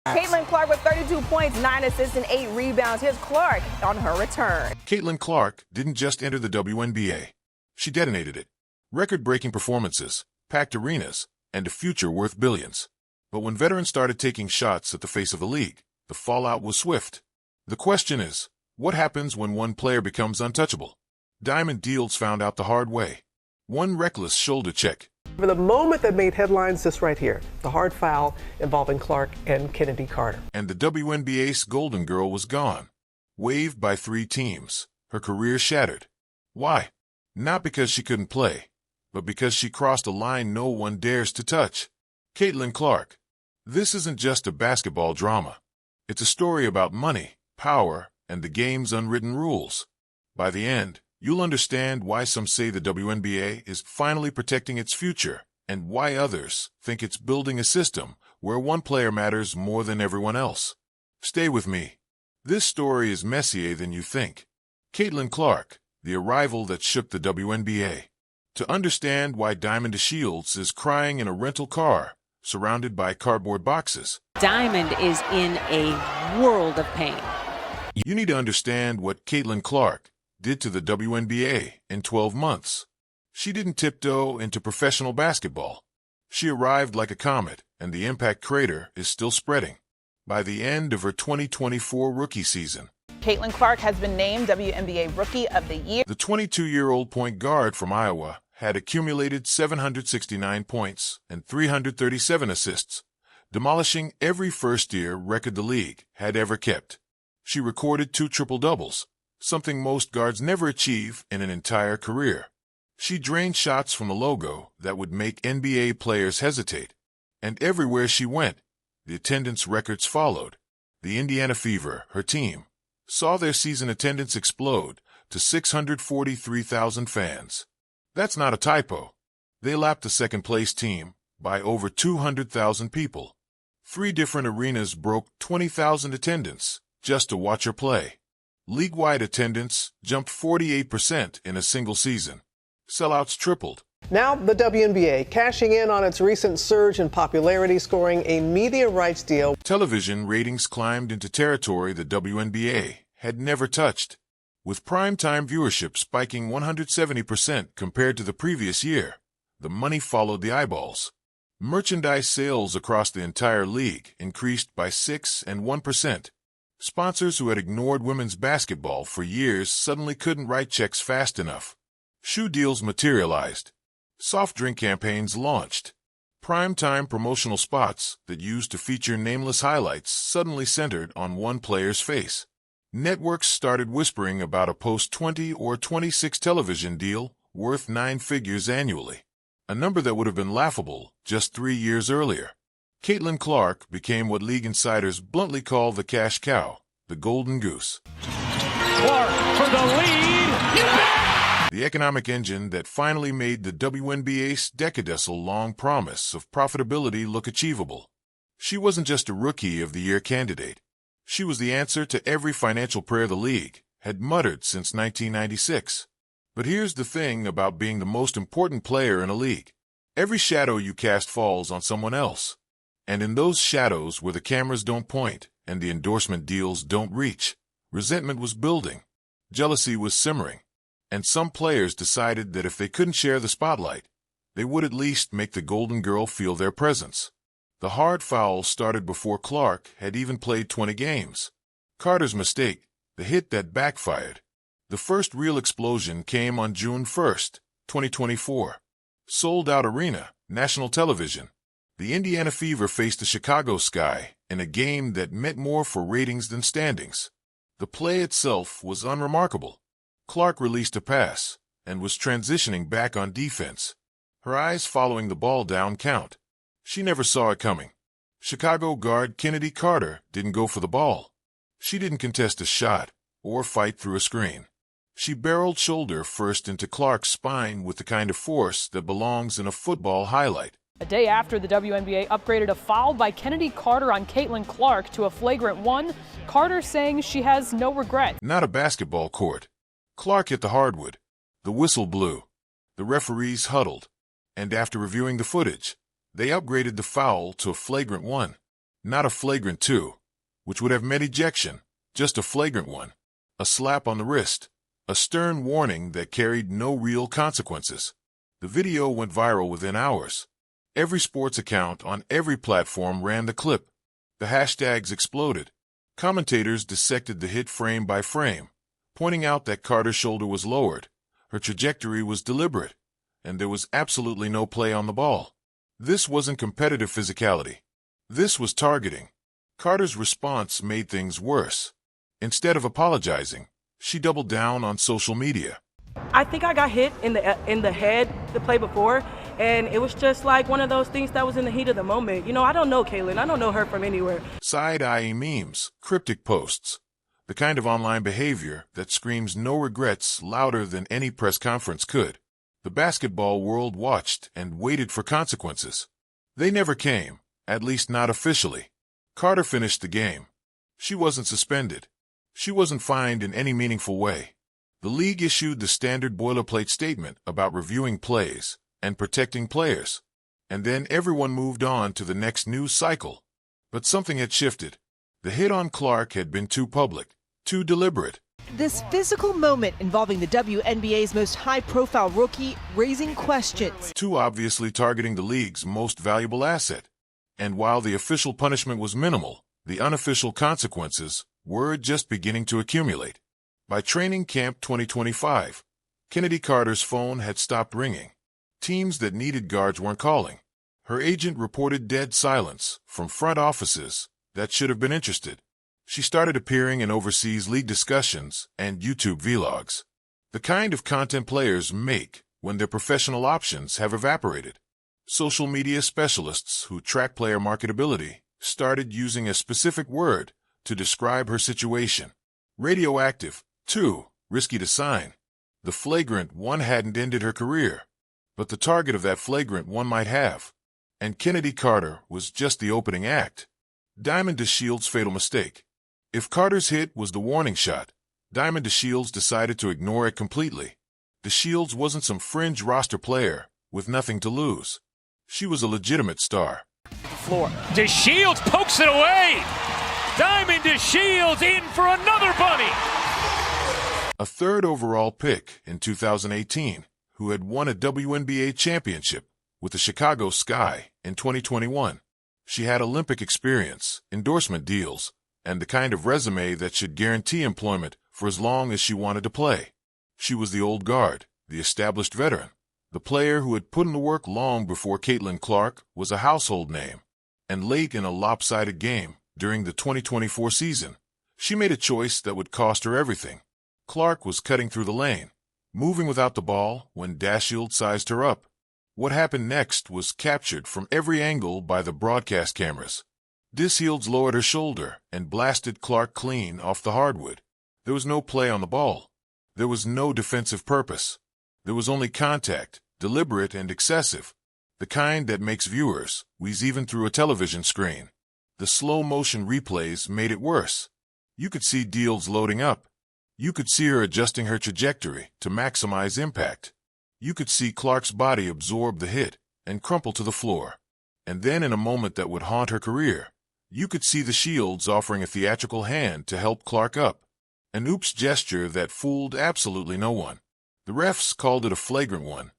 Caitlin Clark with 32 points, 9 assists, and 8 rebounds. Here's Clark on her return. Caitlin Clark didn't just enter the WNBA. She detonated it. Record-breaking performances, packed arenas, and a future worth billions. But when veterans started taking shots at the face of the league, the fallout was swift. The question is, what happens when one player becomes untouchable? DeShields found out the hard way. One reckless shoulder check. For the moment that made headlines, this right here, the hard foul involving Clark and Kennedy Carter. And the WNBA's Golden Girl was gone. Waived by 3 teams. Her career shattered. Why? Not because she couldn't play, but because she crossed a line no one dares to touch. Caitlin Clark. This isn't just a basketball drama. It's a story about money, power, and the game's unwritten rules. By the end, you'll understand why some say the WNBA is finally protecting its future, and why others think it's building a system where one player matters more than everyone else. Stay with me. This story is messier than you think. Caitlin Clark, the arrival that shook the WNBA. To understand why Diamond DeShields is crying in a rental car, surrounded by cardboard boxes. Diamond is in a world of pain. You need to understand what Caitlin Clark did to the WNBA in 12 months. She didn't tiptoe into professional basketball. She arrived like a comet, and the impact crater is still spreading. By the end of her 2024 rookie season, Caitlin Clark has been named WNBA Rookie of the Year. The 22-year-old point guard from Iowa had accumulated 769 points and 337 assists, demolishing every first-year record the league had ever kept. She recorded 2 triple-doubles, something most guards never achieve in an entire career. She drained shots from the logo that would make NBA players hesitate. And everywhere she went, the attendance records followed. The Indiana Fever, her team, saw their season attendance explode to 643,000 fans. That's not a typo. They lapped the second-place team by over 200,000 people. 3 different arenas broke 20,000 attendance just to watch her play. League-wide attendance jumped 48% in a single season. Sellouts tripled. Now the WNBA cashing in on its recent surge in popularity, scoring a media rights deal. Television ratings climbed into territory the WNBA had never touched, with primetime viewership spiking 170% compared to the previous year. The money followed the eyeballs. Merchandise sales across the entire league increased by 6% and 1%. Sponsors who had ignored women's basketball for years suddenly couldn't write checks fast enough. Shoe deals materialized. Soft drink campaigns launched. Primetime promotional spots that used to feature nameless highlights suddenly centered on one player's face. Networks started whispering about a post-20 or 26 television deal worth 9 figures annually, a number that would have been laughable just 3 years earlier. Caitlin Clark became what league insiders bluntly call the cash cow, the golden goose. Clark for the lead. The economic engine that finally made the WNBA's decadecil-long promise of profitability look achievable. She wasn't just a Rookie of the Year candidate. She was the answer to every financial prayer the league had muttered since 1996. But here's the thing about being the most important player in a league. Every shadow you cast falls on someone else. And in those shadows where the cameras don't point and the endorsement deals don't reach, resentment was building. Jealousy was simmering. And some players decided that if they couldn't share the spotlight, they would at least make the Golden Girl feel their presence. The hard foul started before Clark had even played 20 games. Carter's mistake, the hit that backfired. The first real explosion came on June 1st, 2024. Sold-out arena, national television. The Indiana Fever faced the Chicago Sky in a game that meant more for ratings than standings. The play itself was unremarkable. Clark released a pass and was transitioning back on defense, her eyes following the ball down count. She never saw it coming. Chicago guard Kennedy Carter didn't go for the ball. She didn't contest a shot or fight through a screen. She barreled shoulder first into Clark's spine with the kind of force that belongs in a football highlight. A day after the WNBA upgraded a foul by Kennedy Carter on Caitlin Clark to a flagrant 1, Carter saying she has no regret. Not a basketball court. Clark hit the hardwood. The whistle blew. The referees huddled. And after reviewing the footage, they upgraded the foul to a flagrant 1. Not a flagrant 2, which would have meant ejection, just a flagrant one. A slap on the wrist, a stern warning that carried no real consequences. The video went viral within hours. Every sports account on every platform ran the clip. The hashtags exploded. Commentators dissected the hit frame by frame, pointing out that Carter's shoulder was lowered, her trajectory was deliberate, and there was absolutely no play on the ball. This wasn't competitive physicality. This was targeting. Carter's response made things worse. Instead of apologizing, she doubled down on social media. I think I got hit in the head the play before, and it was just like one of those things that was in the heat of the moment. You know, I don't know Caitlin. I don't know her from anywhere. Side-eyeing memes, cryptic posts, the kind of online behavior that screams no regrets louder than any press conference could. The basketball world watched and waited for consequences. They never came, at least not officially. Carter finished the game. She wasn't suspended. She wasn't fined in any meaningful way. The league issued the standard boilerplate statement about reviewing plays and protecting players, and then everyone moved on to the next news cycle. But something had shifted. The hit on Clark had been too public, too deliberate. This physical moment involving the WNBA's most high-profile rookie raising questions. Too obviously targeting the league's most valuable asset. And while the official punishment was minimal, the unofficial consequences were just beginning to accumulate. By training camp 2025, Kennedy Carter's phone had stopped ringing. Teams that needed guards weren't calling. Her agent reported dead silence from front offices that should have been interested. She started appearing in overseas league discussions and YouTube vlogs. The kind of content players make when their professional options have evaporated. Social media specialists who track player marketability started using a specific word to describe her situation. Radioactive, too risky to sign. The flagrant one hadn't ended her career, but the target of that flagrant one might have. And Kennedy Carter was just the opening act. Diamond DeShields' fatal mistake. If Carter's hit was the warning shot, Diamond DeShields decided to ignore it completely. DeShields wasn't some fringe roster player with nothing to lose. She was a legitimate star. Floor. DeShields pokes it away. Diamond DeShields in for another bunny. A third overall pick in 2018, who had won a WNBA championship with the Chicago Sky in 2021. She had Olympic experience, endorsement deals, and the kind of resume that should guarantee employment for as long as she wanted to play. She was the old guard, the established veteran, the player who had put in the work long before Caitlin Clark was a household name. And late in a lopsided game during the 2024 season, she made a choice that would cost her everything. Clark was cutting through the lane, moving without the ball when DeShields sized her up. What happened next was captured from every angle by the broadcast cameras. DeShields lowered her shoulder and blasted Clark clean off the hardwood. There was no play on the ball. There was no defensive purpose. There was only contact, deliberate and excessive, the kind that makes viewers wheeze even through a television screen. The slow-motion replays made it worse. You could see DeShields loading up. You could see her adjusting her trajectory to maximize impact. You could see Clark's body absorb the hit and crumple to the floor. And then in a moment that would haunt her career, you could see the DeShields offering a theatrical hand to help Clark up. An oops gesture that fooled absolutely no one. The refs called it a flagrant one.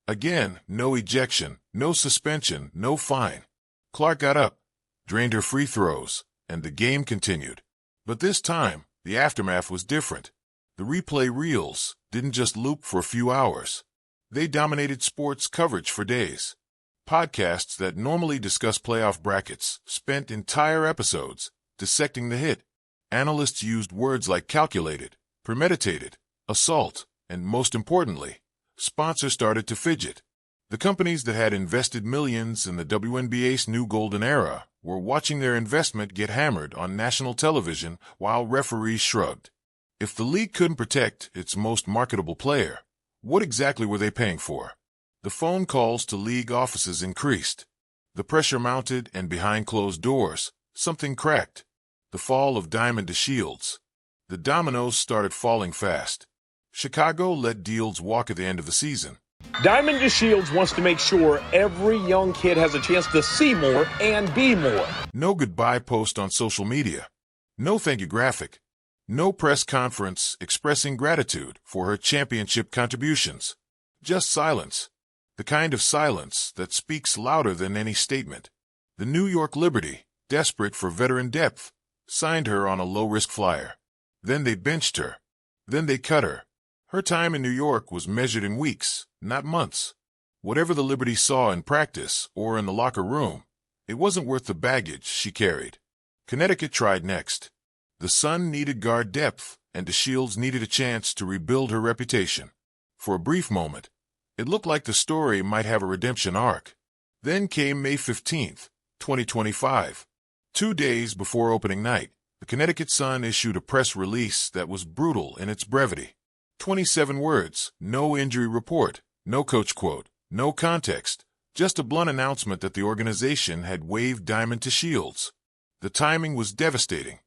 Again, no ejection, no suspension, no fine. Clark got up, drained her free throws, and the game continued. But this time, the aftermath was different. The replay reels didn't just loop for a few hours. They dominated sports coverage for days. Podcasts that normally discuss playoff brackets spent entire episodes dissecting the hit. Analysts used words like calculated, premeditated, assault, and most importantly, sponsors started to fidget. The companies that had invested millions in the WNBA's new golden era were watching their investment get hammered on national television while referees shrugged. If the league couldn't protect its most marketable player, what exactly were they paying for? The phone calls to league offices increased. The pressure mounted, and behind closed doors, something cracked. The fall of Diamond DeShields. The dominoes started falling fast. Chicago let DeShields walk at the end of the season. Diamond DeShields wants to make sure every young kid has a chance to see more and be more. No goodbye post on social media. No thank you graphic. No press conference expressing gratitude for her championship contributions. Just silence. The kind of silence that speaks louder than any statement. The New York Liberty, desperate for veteran depth, signed her on a low-risk flyer. Then they benched her. Then they cut her. Her time in New York was measured in weeks, not months. Whatever the Liberty saw in practice or in the locker room, it wasn't worth the baggage she carried. Connecticut tried next. The Sun needed guard depth, and DeShields needed a chance to rebuild her reputation. For a brief moment, it looked like the story might have a redemption arc. Then came May 15th, 2025. 2 days before opening night, the Connecticut Sun issued a press release that was brutal in its brevity. 27 words, no injury report, no coach quote, no context, just a blunt announcement that the organization had waived Diamond DeShields. The timing was devastating.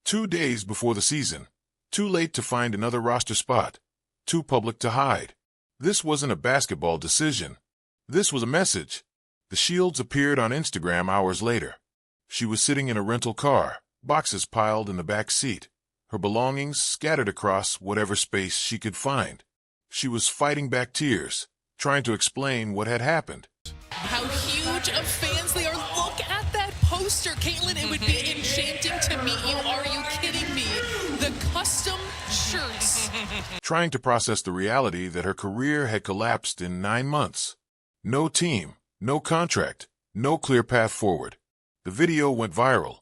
2 days before the season, too late to find another roster spot, too public to hide. This wasn't a basketball decision. This was a message. DeShields appeared on Instagram hours later. She was sitting in a rental car, boxes piled in the back seat, her belongings scattered across whatever space she could find. She was fighting back tears, trying to explain what had happened. How huge of fans they are. Look at that poster, Caitlin. It would be enchanting to meet you. Are you kidding me? The custom shirts. Trying to process the reality that her career had collapsed in 9 months. No team, no contract, no clear path forward. The video went viral.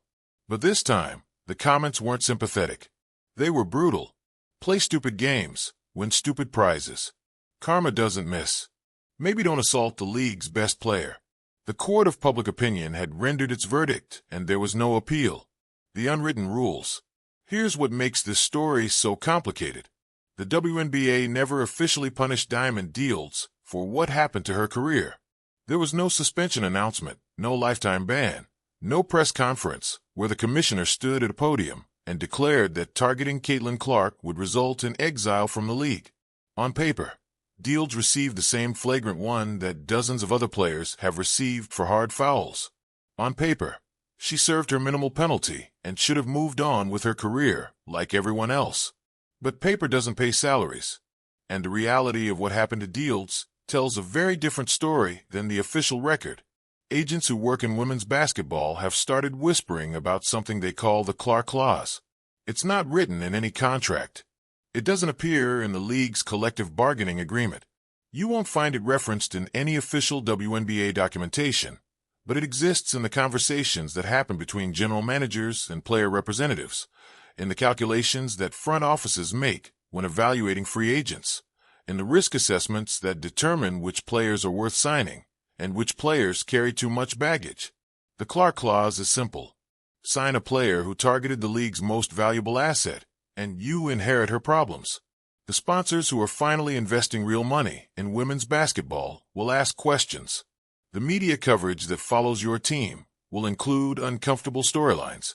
But this time, the comments weren't sympathetic. They were brutal. Play stupid games, win stupid prizes. Karma doesn't miss. Maybe don't assault the league's best player. The court of public opinion had rendered its verdict, and there was no appeal. The unwritten rules. Here's what makes this story so complicated. The WNBA never officially punished Diamond DeShields for what happened to her career. There was no suspension announcement, no lifetime ban, no press conference where the commissioner stood at a podium and declared that targeting Caitlin Clark would result in exile from the league. On paper, DeShields received the same flagrant one that dozens of other players have received for hard fouls. On paper, she served her minimal penalty and should have moved on with her career like everyone else. But paper doesn't pay salaries, and the reality of what happened to DeShields tells a very different story than the official record. Agents who work in women's basketball have started whispering about something they call the Clark Clause. It's not written in any contract. It doesn't appear in the league's collective bargaining agreement. You won't find it referenced in any official WNBA documentation, but it exists in the conversations that happen between general managers and player representatives, in the calculations that front offices make when evaluating free agents, in the risk assessments that determine which players are worth signing, and which players carry too much baggage. The Clark Clause is simple. Sign a player who targeted the league's most valuable asset, and you inherit her problems. The sponsors who are finally investing real money in women's basketball will ask questions. The media coverage that follows your team will include uncomfortable storylines.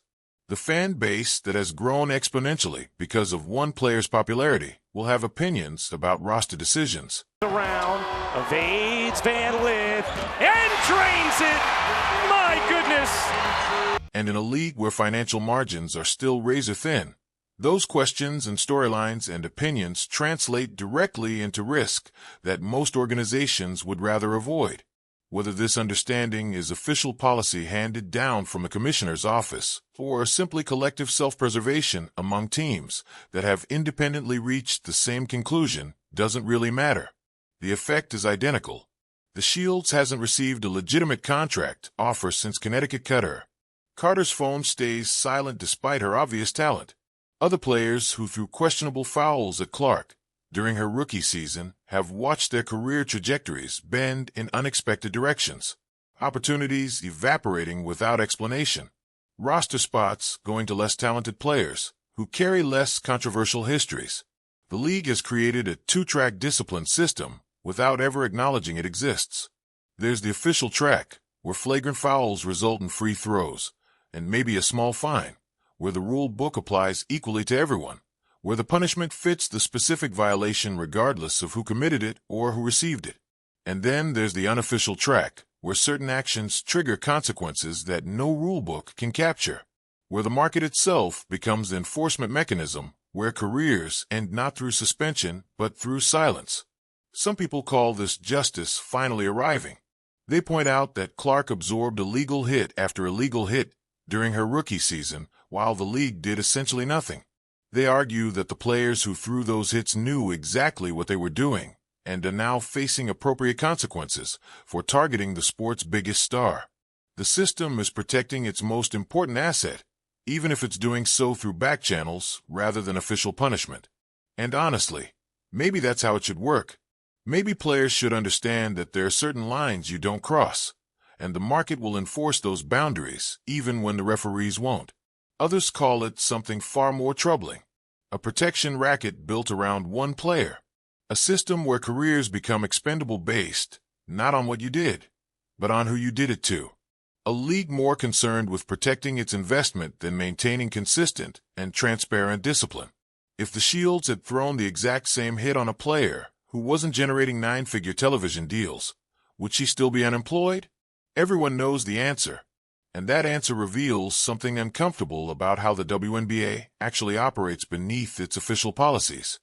The fan base that has grown exponentially because of one player's popularity will have opinions about roster decisions. Around, evades Van Lith, and drains it! My goodness! And in a league where financial margins are still razor thin, those questions and storylines and opinions translate directly into risk that most organizations would rather avoid. Whether this understanding is official policy handed down from the commissioner's office or simply collective self-preservation among teams that have independently reached the same conclusion doesn't really matter. The effect is identical. DeShields hasn't received a legitimate contract offer since Connecticut cut her. Carter's phone stays silent despite her obvious talent. Other players who threw questionable fouls at Clark during her rookie season have watched their career trajectories bend in unexpected directions, opportunities evaporating without explanation, roster spots going to less talented players who carry less controversial histories. The league has created a two-track discipline system without ever acknowledging it exists. There's the official track, where flagrant fouls result in free throws, and maybe a small fine, where the rule book applies equally to everyone, where the punishment fits the specific violation regardless of who committed it or who received it. And then there's the unofficial track, where certain actions trigger consequences that no rulebook can capture, where the market itself becomes the enforcement mechanism, where careers end not through suspension, but through silence. Some people call this justice finally arriving. They point out that Clark absorbed a legal hit after a legal hit during her rookie season, while the league did essentially nothing. They argue that the players who threw those hits knew exactly what they were doing, and are now facing appropriate consequences for targeting the sport's biggest star. The system is protecting its most important asset, even if it's doing so through back channels rather than official punishment. And honestly, maybe that's how it should work. Maybe players should understand that there are certain lines you don't cross, and the market will enforce those boundaries even when the referees won't. Others call it something far more troubling: a protection racket built around one player. A system where careers become expendable based, not on what you did, but on who you did it to. A league more concerned with protecting its investment than maintaining consistent and transparent discipline. If the DeShields had thrown the exact same hit on a player who wasn't generating 9-figure television deals, would she still be unemployed? Everyone knows the answer, and that answer reveals something uncomfortable about how the WNBA actually operates beneath its official policies.